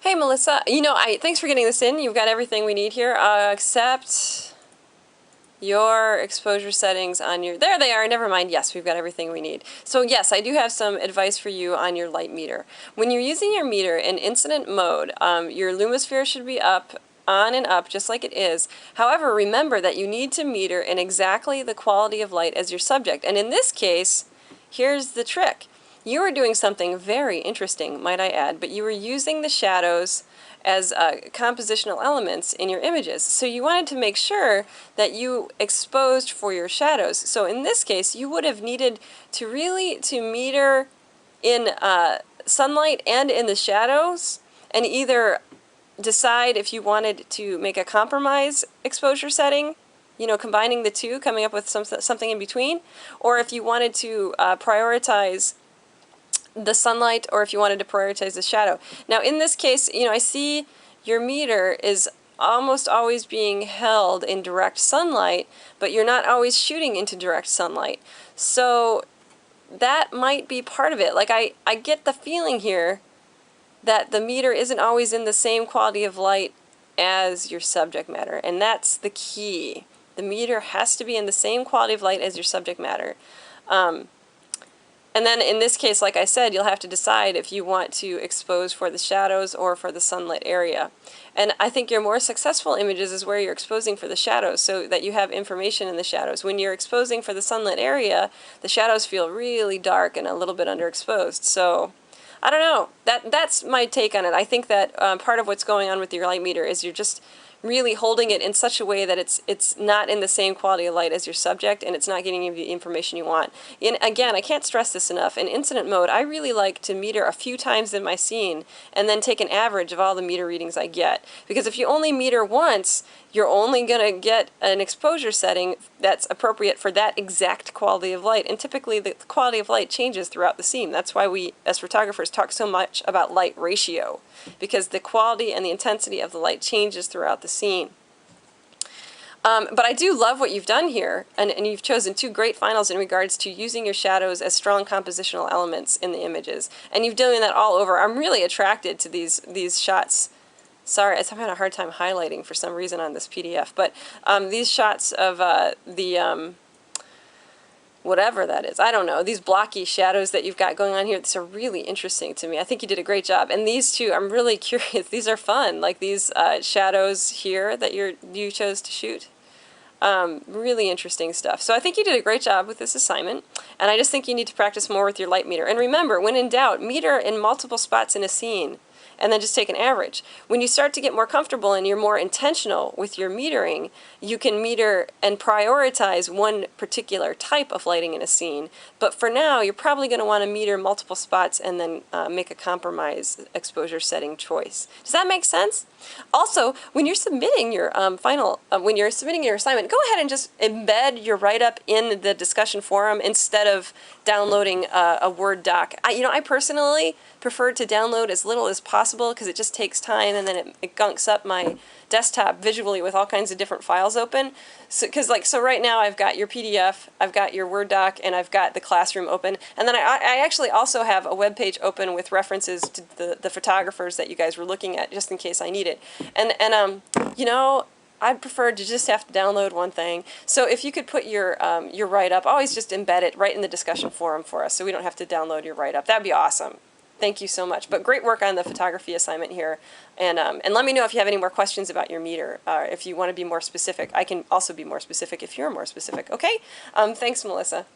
Hey Melissa, thanks for getting this in. You've got everything we need here, except your exposure settings on your, there they are, never mind, yes, we've got everything we need. So yes, I do have some advice for you on your light meter. When you're using your meter in incident mode, your Lumisphere should be up, on and up, just like it is. However, remember that you need to meter in exactly the quality of light as your subject. And in this case, here's the trick. You were doing something very interesting, might I add, but you were using the shadows as compositional elements in your images. So you wanted to make sure that you exposed for your shadows. So in this case, you would have needed to really meter in sunlight and in the shadows, and either decide if you wanted to make a compromise exposure setting, combining the two, coming up with something in between, or if you wanted to prioritize the sunlight, or if you wanted to prioritize the shadow. Now in this case, I see your meter is almost always being held in direct sunlight, but you're not always shooting into direct sunlight. So that might be part of it. Like I get the feeling here that the meter isn't always in the same quality of light as your subject matter, and that's the key. The meter has to be in the same quality of light as your subject matter. And then in this case, like I said, you'll have to decide if you want to expose for the shadows or for the sunlit area. And I think your more successful images is where you're exposing for the shadows, so that you have information in the shadows. When you're exposing for the sunlit area, the shadows feel really dark and a little bit underexposed. So I don't know. That's my take on it. I think that part of what's going on with your light meter is you're just really holding it in such a way that it's not in the same quality of light as your subject, and it's not getting you the information you want. And again, I can't stress this enough. In incident mode, I really like to meter a few times in my scene and then take an average of all the meter readings I get. Because if you only meter once, you're only going to get an exposure setting that's appropriate for that exact quality of light. And typically the quality of light changes throughout the scene. That's why we, as photographers, talk so much about light ratio, because the quality and the intensity of the light changes throughout the scene. But I do love what you've done here, and you've chosen two great finals in regards to using your shadows as strong compositional elements in the images. And you've done that all over. I'm really attracted to these shots. Sorry, I'm having a hard time highlighting for some reason on this PDF, but these shots of whatever that is, I don't know, these blocky shadows that you've got going on here, these are really interesting to me. I think you did a great job. And these two, I'm really curious, these are fun, like these shadows here that you chose to shoot. Really interesting stuff. So I think you did a great job with this assignment, and I just think you need to practice more with your light meter. And remember, when in doubt, meter in multiple spots in a scene, and then just take an average. When you start to get more comfortable and you're more intentional with your metering, you can meter and prioritize one particular type of lighting in a scene. But for now, you're probably going to want to meter multiple spots and then make a compromise exposure setting choice. Does that make sense? Also, when you're submitting your when you're submitting your assignment, go ahead and just embed your write-up in the discussion forum instead of downloading a Word doc. I personally prefer to download as little as possible because it just takes time, and then it gunks up my desktop visually with all kinds of different files open. So right now I've got your PDF, I've got your Word doc, and I've got the classroom open, and then I actually also have a web page open with references to the photographers that you guys were looking at, just in case I need it. And I'd prefer to just have to download one thing. So if you could put your write-up, always just embed it right in the discussion forum for us, so we don't have to download your write-up. That'd be awesome. Thank you so much. But great work on the photography assignment here. And let me know if you have any more questions about your meter. If you want to be more specific, I can also be more specific if you're more specific. Okay? Thanks, Melissa.